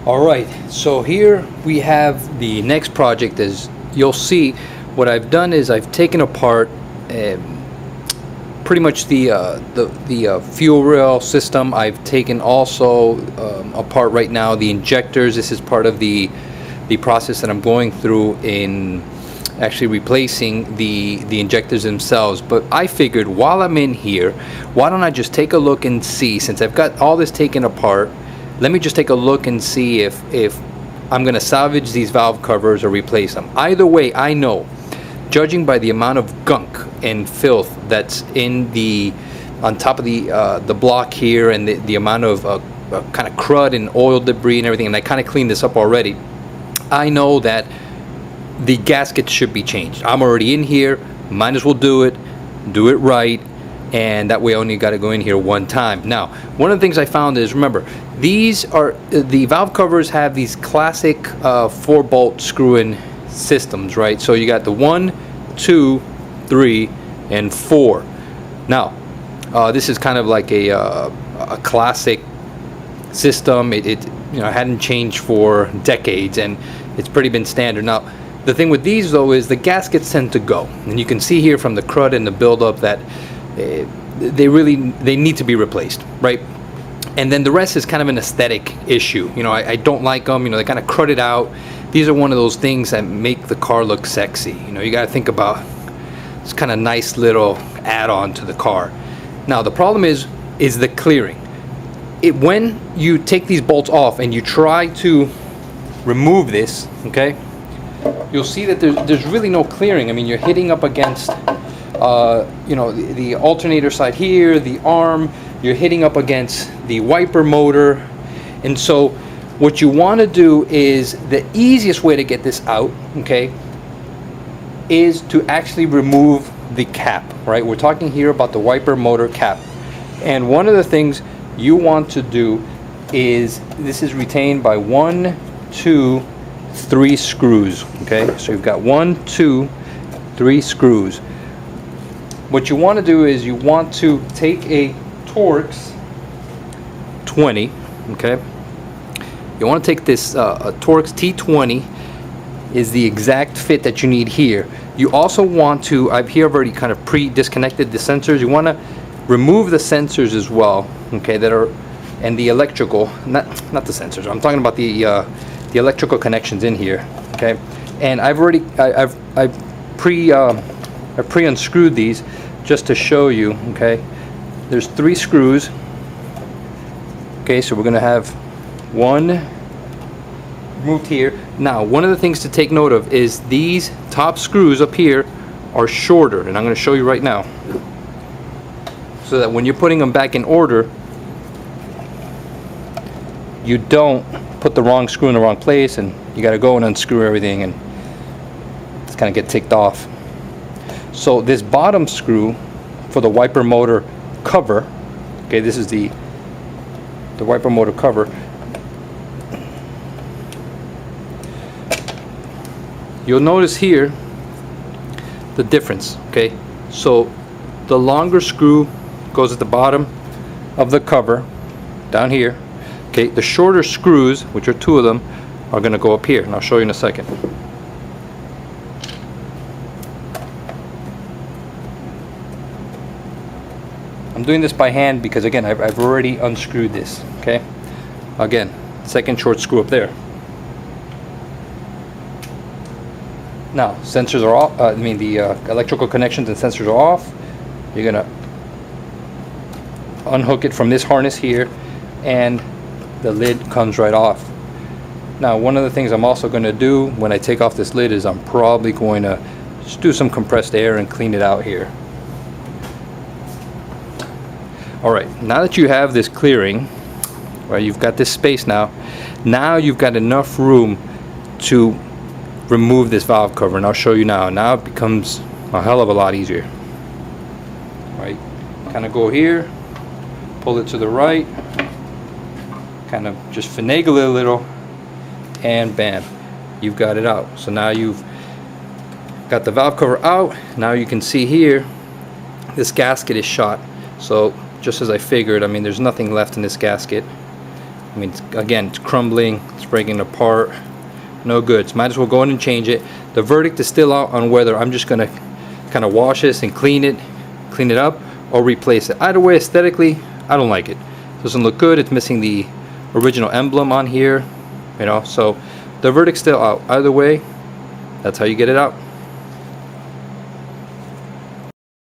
Alright, so here we have the next project. As you'll see, what I've done is I've taken apart pretty much the fuel rail system. I've taken also apart right now the injectors. This is part of the process that I'm going through in actually replacing the injectors themselves. But I figured while I'm in here, why don't I just take a look and see, since I've got all this taken apart, let me just take a look and see if I'm gonna salvage these valve covers or replace them. Either way, I know, judging by the amount of gunk and filth that's on top of the block here, and the amount of kind of crud and oil debris and everything, and I kind of cleaned this up already, I know that the gaskets should be changed. I'm already in here, might as well do it right, and that way I only got to go in here one time. Now, one of the things I found is, remember, these are the valve covers have these classic 4-bolt screw-in systems, right? So you got the 1, 2, 3, and 4. Now, this is kind of like a classic system. It hadn't changed for decades, and it's pretty been standard. Now, the thing with these though is the gaskets tend to go, and you can see here from the crud and the buildup that they need to be replaced, right? And then the rest is kind of an aesthetic issue. I don't like them. They kind of crudded out. These are one of those things that make the car look sexy. You got to think about this kind of nice little add-on to the car. Now the problem is the clearing. When you take these bolts off and you try to remove this, okay, you'll see that there's really no clearing. I mean, you're hitting up against the alternator side here, the arm, you're hitting up against the wiper motor. And so what you want to do is, the easiest way to get this out, okay, is to actually remove the cap, right? We're talking here about the wiper motor cap. And one of the things you want to do is, this is retained by 1, 2, 3 screws, okay? So you've got 1, 2, 3 screws. What you want to do is you want to take a Torx 20, okay? You want to take this a Torx T20 is the exact fit that you need here. You also want to, I've already kind of pre-disconnected the sensors. You want to remove the sensors as well, okay, that are, and the electrical, not the sensors. I'm talking about the electrical connections in here, okay? And I've pre-unscrewed these just to show you, okay? There's 3 screws, okay? So we're gonna have one moved here. Now, one of the things to take note of is these top screws up here are shorter, and I'm gonna show you right now, so that when you're putting them back in order, you don't put the wrong screw in the wrong place, and you got to go and unscrew everything, and it's kind of get ticked off. So this bottom screw for the wiper motor cover, okay, this is the wiper motor cover. You'll notice here the difference, okay? So the longer screw goes at the bottom of the cover down here. Okay, the shorter screws, which are 2 of them, are going to go up here, and I'll show you in a second. I'm doing this by hand because, again, I've already unscrewed this, okay? Again, second short screw up there. Now, sensors are off, the electrical connections and sensors are off. You're going to unhook it from this harness here, and the lid comes right off. Now, one of the things I'm also going to do when I take off this lid is I'm probably going to just do some compressed air and clean it out here. Alright, now that you have this clearing, right, you've got this space now you've got enough room to remove this valve cover, and I'll show you now. Now it becomes a hell of a lot easier. Right, kind of go here, pull it to the right, kind of just finagle it a little, and bam, you've got it out. So now you've got the valve cover out. Now you can see here this gasket is shot. So just as I figured, I mean, there's nothing left in this gasket. I mean, again, it's crumbling, it's breaking apart, no good. So might as well go in and change it. The verdict is still out on whether I'm just gonna kind of wash this and clean it up, or replace it. Either way, aesthetically, I don't like it. It doesn't look good. It's missing the original emblem on here, you know. So the verdict's still out. Either way, that's how you get it out.